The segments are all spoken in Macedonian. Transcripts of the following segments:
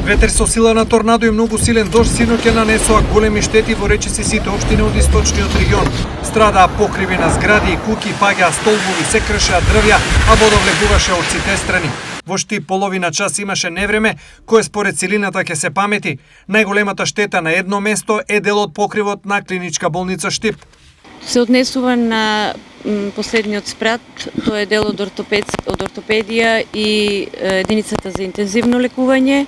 Ветер со сила на торнадо и многу силен дожд синоќа нанесоа големи штети во речиси сите општини од источниот регион. Страдаа покриви на згради и куќи, паѓаа столбови, се кршеа дрвја, а водов влегуваше од сите страни. Во Штип половина час имаше невреме, кое според силината ќе се памети. Најголемата штета на едно место е дел од покривот на клиничка болница Штип. Се однесува на последниот спрат, тоа е дел од ортопедија и единицата за интензивно лекување.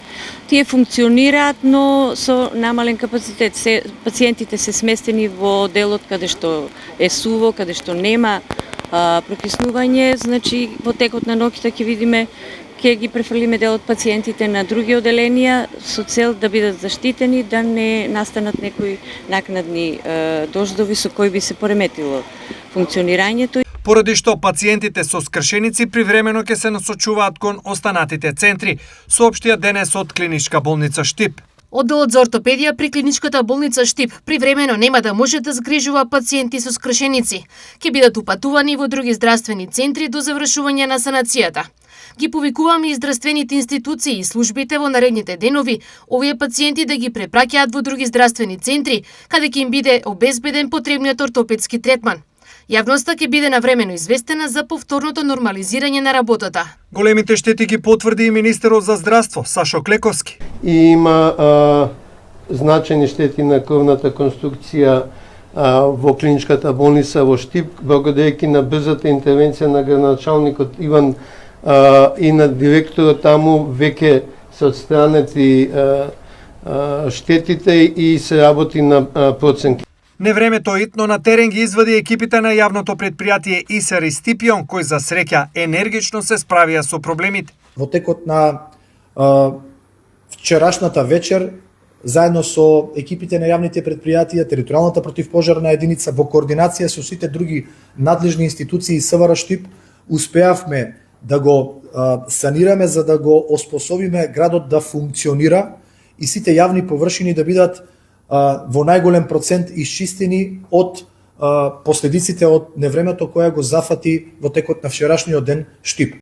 Тие функционираат, но со намален капацитет. Пациентите се сместени во делот каде што е суво, каде што нема прокиснување, значи во текот на ноќта ќе видиме ќе ги префрлиме дел од пациентите на други оделенија со цел да бидат заштитени, да не настанат некои накнадни дождови со кои би се пореметило функционирањето. Поради што пациентите со скршеници привремено ќе се насочуваат кон останатите центри, соопштија денес од клиничка болница Штип. Одделот за ортопедија при клиничката болница Штип привремено нема да може да згрижува пациенти со скршеници. Ќе бидат упатувани во други здравствени центри до завршување на санацијата. Ги повикуваме и здравствените институции и службите во наредните денови овие пациенти да ги препраќаат во други здравствени центри, каде ќе им биде обезбеден потребниот ортопедски третман. Јавноста ќе биде навремено известена за повторното нормализирање на работата. Големите штети ги потврди и министерот за здравство Сашо Клековски. И има значајни штети на крвната конструкција во клиничката болница во Штип, благодарејќи на брзата интервенција на градоначалникот Иван и на директорот таму веќе се отстранети штетите и се работи на проценки. Невремето итно на терен ги извади екипите на јавното предпријатие ИСР и Стипион, кои за среќа енергично се справија со проблемите. Во текот на вчерашната вечер, заедно со екипите на јавните предпријатија, територијалната противпожарна единица во координација со сите други надлежни институции и СВР Штип, успеавме да го санираме за да го оспособиме градот да функционира и сите јавни површини да бидат во најголем процент исчистени од последиците од невремето кое го зафати во текот на вчерашниот ден Штип.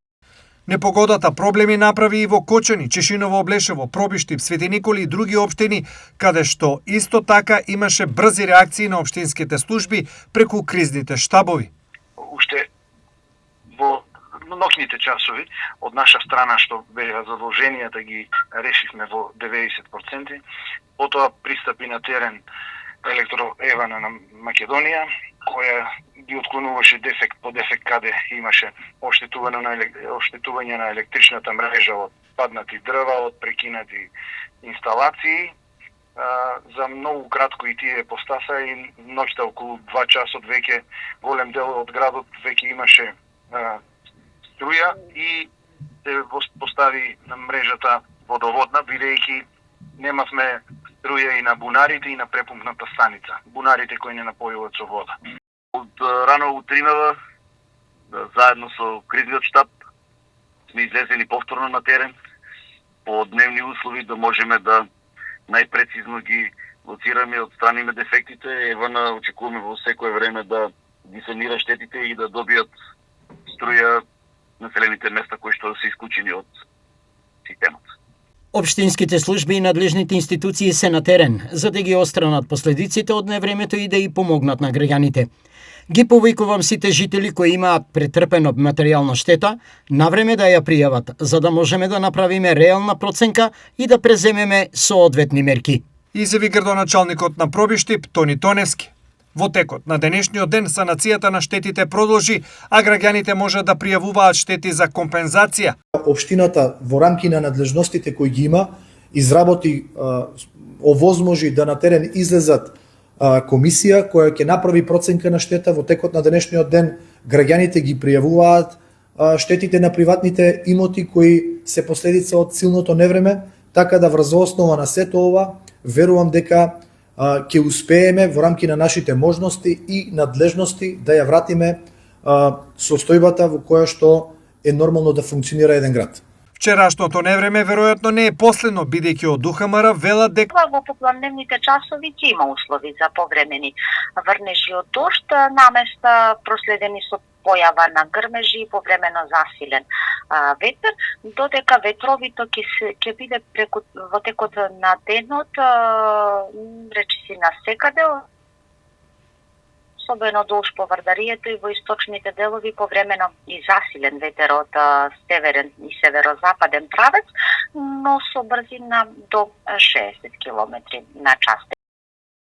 Непогодата проблеми направи и во Кочани, Чешиново, Облешево, Пробиштип, Свети Николи и други општини, каде што исто така имаше брзи реакции на општинските служби преку кризните штабови. Уште во ноќните часови од наша страна што беа задолженија да ги решивме во 90%, потоа пристапи на терен Електроевана на Македонија, која ги отклонуваше дефект по дефект каде имаше оштетување на електричната мрежа од паднати дрва, од прекинати инсталации. За многу кратко и тие постаса и ноќта околу 2 часот веќе голем дел од градот веќе имаше струја и се постави на мрежата водоводна, бидејќи немавме струја и на бунарите и на препумпната станица. Бунарите кои не напојуваат со вода. Од рано утринава, заедно со кризниот штаб, сме излезени повторно на терен по дневни услови да можеме да најпрецизно ги лоцираме, отстраниме дефектите. Евана очекуваме во секое време да ги санира штетите и да добијат струја населените места кои што се исклучени од системот. Општинските служби и надлежните институции се на терен, за да ги отстранат последиците од невремето и да и помогнат на граѓаните. Ги повикувам сите жители кои имаат претрпено материјална штета, навреме да ја пријават, за да можеме да направиме реална проценка и да преземеме соодветни мерки. Изјави градоначалникот на Пробиштип Тони Тоневски. Во текот на денешниот ден санацијата на штетите продолжи, а граѓаните можат да пријавуваат штети за компензација. Општината во рамки на надлежностите кои ги има, изработи, овозможи да на терен излезат комисија која ќе направи проценка на штета. Во текот на денешниот ден граѓаните ги пријавуваат штетите на приватните имоти кои се последица од силното невреме, така да врз основа на сето ова верувам дека ќе успееме во рамки на нашите можности и надлежности да ја вратиме состојбата во која што е нормално да функционира еден град. Вчерашното невреме веројатно не е последно, бидејќи од УХМР велат дека во попладневните часови ќе има услови за повремени врнежи од дожд, наместа проследени со појава на грмежи и повремено засилен ветер, додека ветровито ќе биде во текот на денот, речиси на секаде, особено долж по Вардарието и во источните делови повремено и засилен ветер од северен и северозападен правец, но со брзина до 60 км на час.